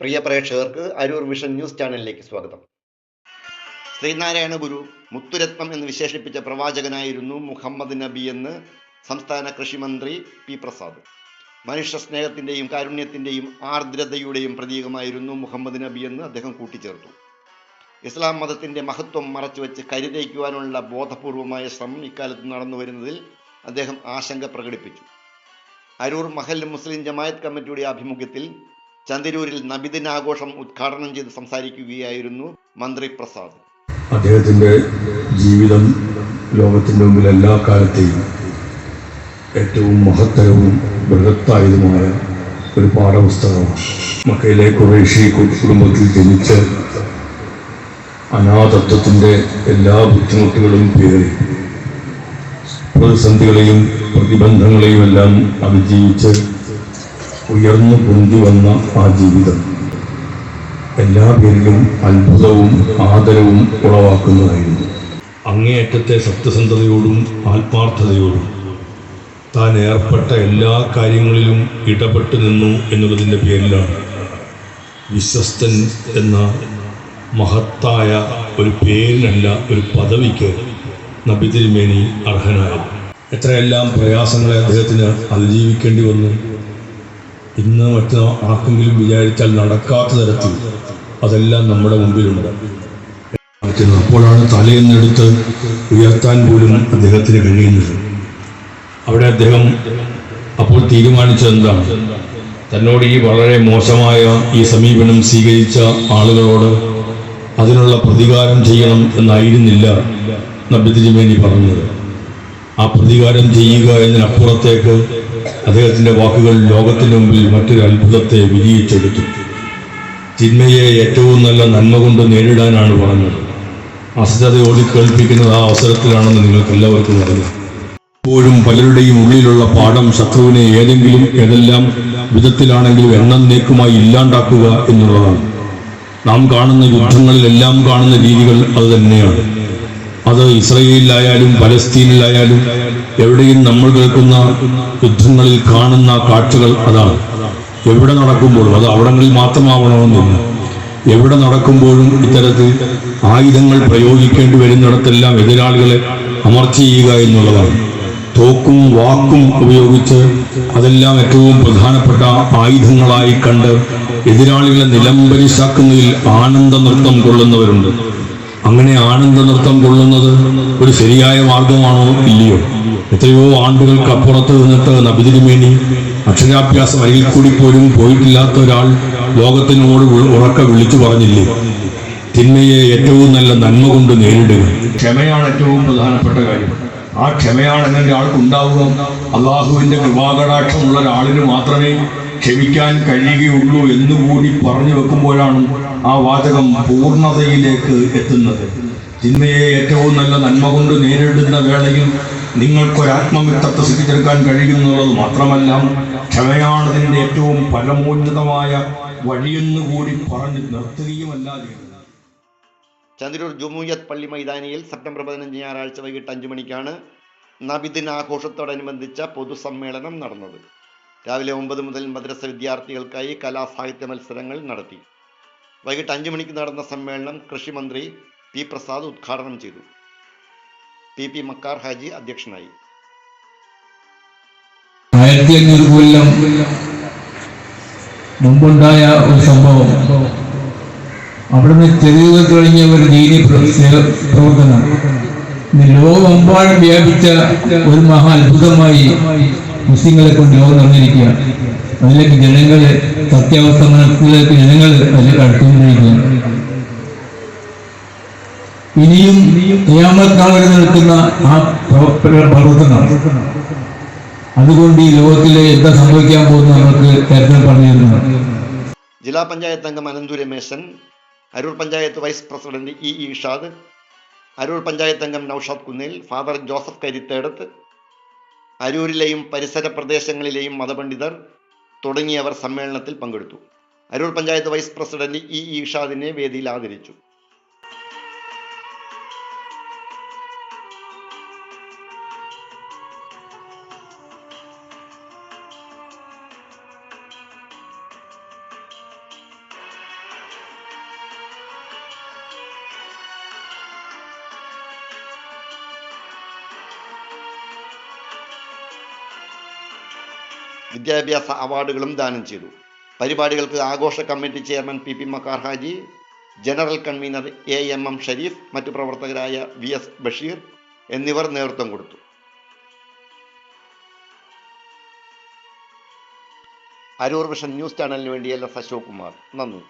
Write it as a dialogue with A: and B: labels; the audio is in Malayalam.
A: പ്രിയ പ്രേക്ഷകർക്ക് അരൂർ വിഷൻ ന്യൂസ് ചാനലിലേക്ക് സ്വാഗതം. ശ്രീനാരായണ ഗുരു മുത്തുരത്നം എന്ന് വിശേഷിപ്പിച്ച പ്രവാചകനായിരുന്നു മുഹമ്മദ് നബി എന്ന് സംസ്ഥാന കൃഷിമന്ത്രി പി പ്രസാദ്. മനുഷ്യ സ്നേഹത്തിൻ്റെയും കാരുണ്യത്തിൻ്റെയും ആർദ്രതയുടെയും പ്രതീകമായിരുന്നു മുഹമ്മദ് നബി എന്ന് അദ്ദേഹം കൂട്ടിച്ചേർത്തു. ഇസ്ലാം മതത്തിൻ്റെ മഹത്വം മറച്ചുവെച്ച് കരുതയ്ക്കുവാനുള്ള ബോധപൂർവമായ ശ്രമം ഇക്കാലത്ത് നടന്നു വരുന്നതിൽ അദ്ദേഹം ആശങ്ക പ്രകടിപ്പിച്ചു. അരൂർ മഹൽ മുസ്ലിം ജമായത്ത് കമ്മിറ്റിയുടെ ആഭിമുഖ്യത്തിൽ ചന്ദിരൂരിൽ നബിദിനാഘോഷം ഉദ്ഘാടനം ചെയ്ത് സംസാരിക്കുകയായിരുന്നു മന്ത്രി പ്രസാദ്.
B: അദ്ദേഹത്തിൻ്റെ ജീവിതം ലോകത്തിൻ്റെ മുമ്പിൽ എല്ലാ കാലത്തെയും ഏറ്റവും മഹത്തരവും ബൃഹത്തായതുമായ ഒരു പാഠപുസ്തകമാണ്. മക്കയിലെ ഖുറൈശി കുടുംബത്തിൽ ജനിച്ച് അനാഥത്വത്തിൻ്റെ എല്ലാ ബുദ്ധിമുട്ടുകളും പേറി പ്രതിസന്ധികളെയും പ്രതിബന്ധങ്ങളെയും എല്ലാം അതിജീവിച്ച് ഉയർന്നു പൊന്തി വന്ന ആ ജീവിതം എല്ലാ പേരിലും അത്ഭുതവും ആദരവും ഉളവാക്കുന്നതായിരുന്നു. അങ്ങേയറ്റത്തെ സത്യസന്ധതയോടും ആത്മാർത്ഥതയോടും താൻ ഏർപ്പെട്ട എല്ലാ കാര്യങ്ങളിലും ഇടപെട്ടു നിന്നു എന്നുള്ളതിൻ്റെ പേരിലാണ് വിശ്വസ്തൻ എന്ന മഹത്തായ ഒരു പേരിനല്ല, ഒരു പദവിക്ക് നബി തിരുമേനി അർഹനായത്. എത്രയെല്ലാം പ്രയാസങ്ങളെ അദ്ദേഹത്തിന് അതിജീവിക്കേണ്ടി വന്നു. ഇന്ന് മറ്റു ആർക്കെങ്കിലും വിചാരിച്ചാൽ നടക്കാത്ത തരത്തിൽ അതെല്ലാം നമ്മുടെ മുമ്പിലുണ്ട്. അപ്പോഴാണ് തലയെന്നെടുത്ത് ഉയർത്താൻ പോലും അദ്ദേഹത്തിന് കഴിയുന്നത്. അവിടെ അദ്ദേഹം അപ്പോൾ തീരുമാനിച്ചതെന്താണ്? തന്നോട് ഈ വളരെ മോശമായ ഈ സമീപനം സ്വീകരിച്ച ആളുകളോട് അതിനുള്ള പ്രതികാരം ചെയ്യണം എന്നായിരുന്നില്ല നബി തിരുമേനി പറഞ്ഞത്. ആ പ്രതികാരം ചെയ്യുക എന്നതിനപ്പുറത്തേക്ക് അദ്ദേഹത്തിൻ്റെ വാക്കുകൾ ലോകത്തിൻ്റെ മുമ്പിൽ മറ്റൊരു അത്ഭുതത്തെ വിജയിച്ചെടുത്തു. തിന്മയെ ഏറ്റവും നല്ല നന്മ കൊണ്ട് നേരിടാനാണ് പറഞ്ഞത്. അസത്യത ഓടിക്കേൾപ്പിക്കുന്നത് ആ അവസരത്തിലാണെന്ന് നിങ്ങൾക്ക് എല്ലാവർക്കും അറിയാം. ഇപ്പോഴും പലരുടെയും ഉള്ളിലുള്ള പാഠം ശത്രുവിനെ ഏതെല്ലാം വിധത്തിലാണെങ്കിലും എന്നേക്കുമായി ഇല്ലാണ്ടാക്കുക എന്നുള്ളതാണ്. നാം കാണുന്ന യുദ്ധങ്ങളിലെല്ലാം കാണുന്ന രീതികൾ അത് തന്നെയാണ്. അത് ഇസ്രയേലിലായാലും പലസ്തീനിലായാലും എവിടെയും നമ്മൾ കേൾക്കുന്ന യുദ്ധങ്ങളിൽ കാണുന്ന കാഴ്ചകൾ അതാണ്. എവിടെ നടക്കുമ്പോഴും, അത് അവിടങ്ങളിൽ മാത്രമാവണമെന്നില്ല, എവിടെ നടക്കുമ്പോഴും ഇത്തരത്തിൽ ആയുധങ്ങൾ പ്രയോഗിക്കേണ്ടി വരുന്നിടത്തെല്ലാം എതിരാളികളെ അമർച്ച ചെയ്യുക എന്നുള്ളതാണ്. തോക്കും വാക്കും ഉപയോഗിച്ച് അതെല്ലാം ഏറ്റവും പ്രധാനപ്പെട്ട ആയുധങ്ങളായി കണ്ട് എതിരാളികളെ നിലംപരിശാക്കുന്നതിൽ ആനന്ദ നൃത്തം കൊള്ളുന്നവരുണ്ട്. അങ്ങനെ ആനന്ദ നൃത്തം കൊള്ളുന്നത് ഒരു ശരിയായ മാർഗമാണോ ഇല്ലയോ? എത്രയോ ആണ്ടുകൾക്ക് അപ്പുറത്ത് നിന്നിട്ട് നബി തിരുമേനി അക്ഷരാഭ്യാസം അരികിൽ കൂടി പോലും പോയിട്ടില്ലാത്ത ഒരാൾ ലോകത്തിനോട് ഉറക്കെ വിളിച്ചു പറഞ്ഞില്ലേ, തിന്മയെ ഏറ്റവും നല്ല നന്മ കൊണ്ട് നേരിടുക. ക്ഷമയാണ് ഏറ്റവും പ്രധാനപ്പെട്ട കാര്യം. ആ ക്ഷമയാണ് എന്നെ ആൾക്കുണ്ടാവുക. അള്ളാഹുവിൻ്റെ കൃപാകടാക്ഷമുള്ള ഒരാളിന് മാത്രമേ ക്ഷമിക്കാൻ കഴിയുകയുള്ളൂ എന്നുകൂടി പറഞ്ഞു വെക്കുമ്പോഴാണ് ആ വാചകം പൂർണ്ണതയിലേക്ക് എത്തുന്നത്. തിന്മയെ ഏറ്റവും നല്ല നന്മ കൊണ്ട് നേരിടുന്ന വേളയിൽ നിങ്ങൾക്കൊരാത്മമിത്രത്തെ സൃഷ്ടിച്ചെടുക്കാൻ കഴിയുന്നുള്ളത് മാത്രമല്ല, ക്ഷമയാണ് അതിൻ്റെ ഏറ്റവും പരമോന്നതമായ വഴിയെന്നുകൂടി പറഞ്ഞു നിർത്തുകയുമല്ലാതെ.
A: ചന്ദിരൂർ ജുമുയത്ത് പള്ളി മൈതാനിയിൽ സെപ്റ്റംബർ 15 ഞായറാഴ്ച വൈകിട്ട് 5 മണിക്കാണ് നബിദിനാഘോഷത്തോടനുബന്ധിച്ച പൊതുസമ്മേളനം നടന്നത്. രാവിലെ 9 മുതൽ മദ്രസ വിദ്യാർത്ഥികൾക്കായി കലാസാഹിത്യ മത്സരങ്ങൾ നടത്തി. വൈകിട്ട് 5 മണിക്ക് നടന്ന സമ്മേളനം കൃഷിമന്ത്രി പി പ്രസാദ് ഉദ്ഘാടനം ചെയ്തു. പി മക്കാർ ഹാജി അധ്യക്ഷനായി.
C: 1500 കൊല്ലം മുമ്പുണ്ടായ ഒരു സംഭവം, അവിടുന്ന് തെരുവുകൾ തുടങ്ങിയ ഒരു ദീനി പ്രവർത്തനം ലോകമെമ്പാടും വ്യാപിച്ച ഒരു മഹാ അത്ഭുതമായി മുസ്ലിങ്ങളെ കൊണ്ട് ലോകം നടന്നിരിക്കുകയാണ്. അതിലേക്ക് ജനങ്ങൾ സത്യാവസ്ഥ മനസ്സിലേക്ക് ജനങ്ങൾ അടുത്തുകൊണ്ടിരിക്കുകയാണ്. ഇനിയും ഖിയാമത്ത് നാൾ വരെ നിൽക്കുന്ന ആ പ്രവർത്തനം, അതുകൊണ്ട് ഈ ലോകത്തിലെ എന്താ സംഭവിക്കാൻ പോകുന്നത് നമുക്ക് നേരത്തെ പറഞ്ഞിരുന്നു.
A: ജില്ലാ പഞ്ചായത്ത് അംഗം Ananthu Rameshan, Aroor panchayat vice president E Ishad, Aroor panchayat അംഗം നൌഷാദ് കുന്നേൽ, ഫാദർ ജോസഫ് കരിത്തേടത്ത്, അരൂരിലെയും പരിസര പ്രദേശങ്ങളിലെയും മതപണ്ഡിതർ തുടങ്ങിയവർ സമ്മേളനത്തിൽ പങ്കെടുത്തു. Aroor panchayat vice president E ഇഷാദിനെ വേദിയിൽ ആദരിച്ചു. വിദ്യാഭ്യാസ അവാർഡുകളും ദാനം ചെയ്തു. പരിപാടികൾക്ക് ആഘോഷ committee chairman PP Makkar Haji, general convener AM Sharif, മറ്റു പ്രവർത്തകരായ VS ബഷീർ എന്നിവർ നേതൃത്വം കൊടുത്തു. അരൂർ വിഷൻ ന്യൂസ് ചാനലിന് വേണ്ടി LS അശോക് കുമാർ. നന്ദി.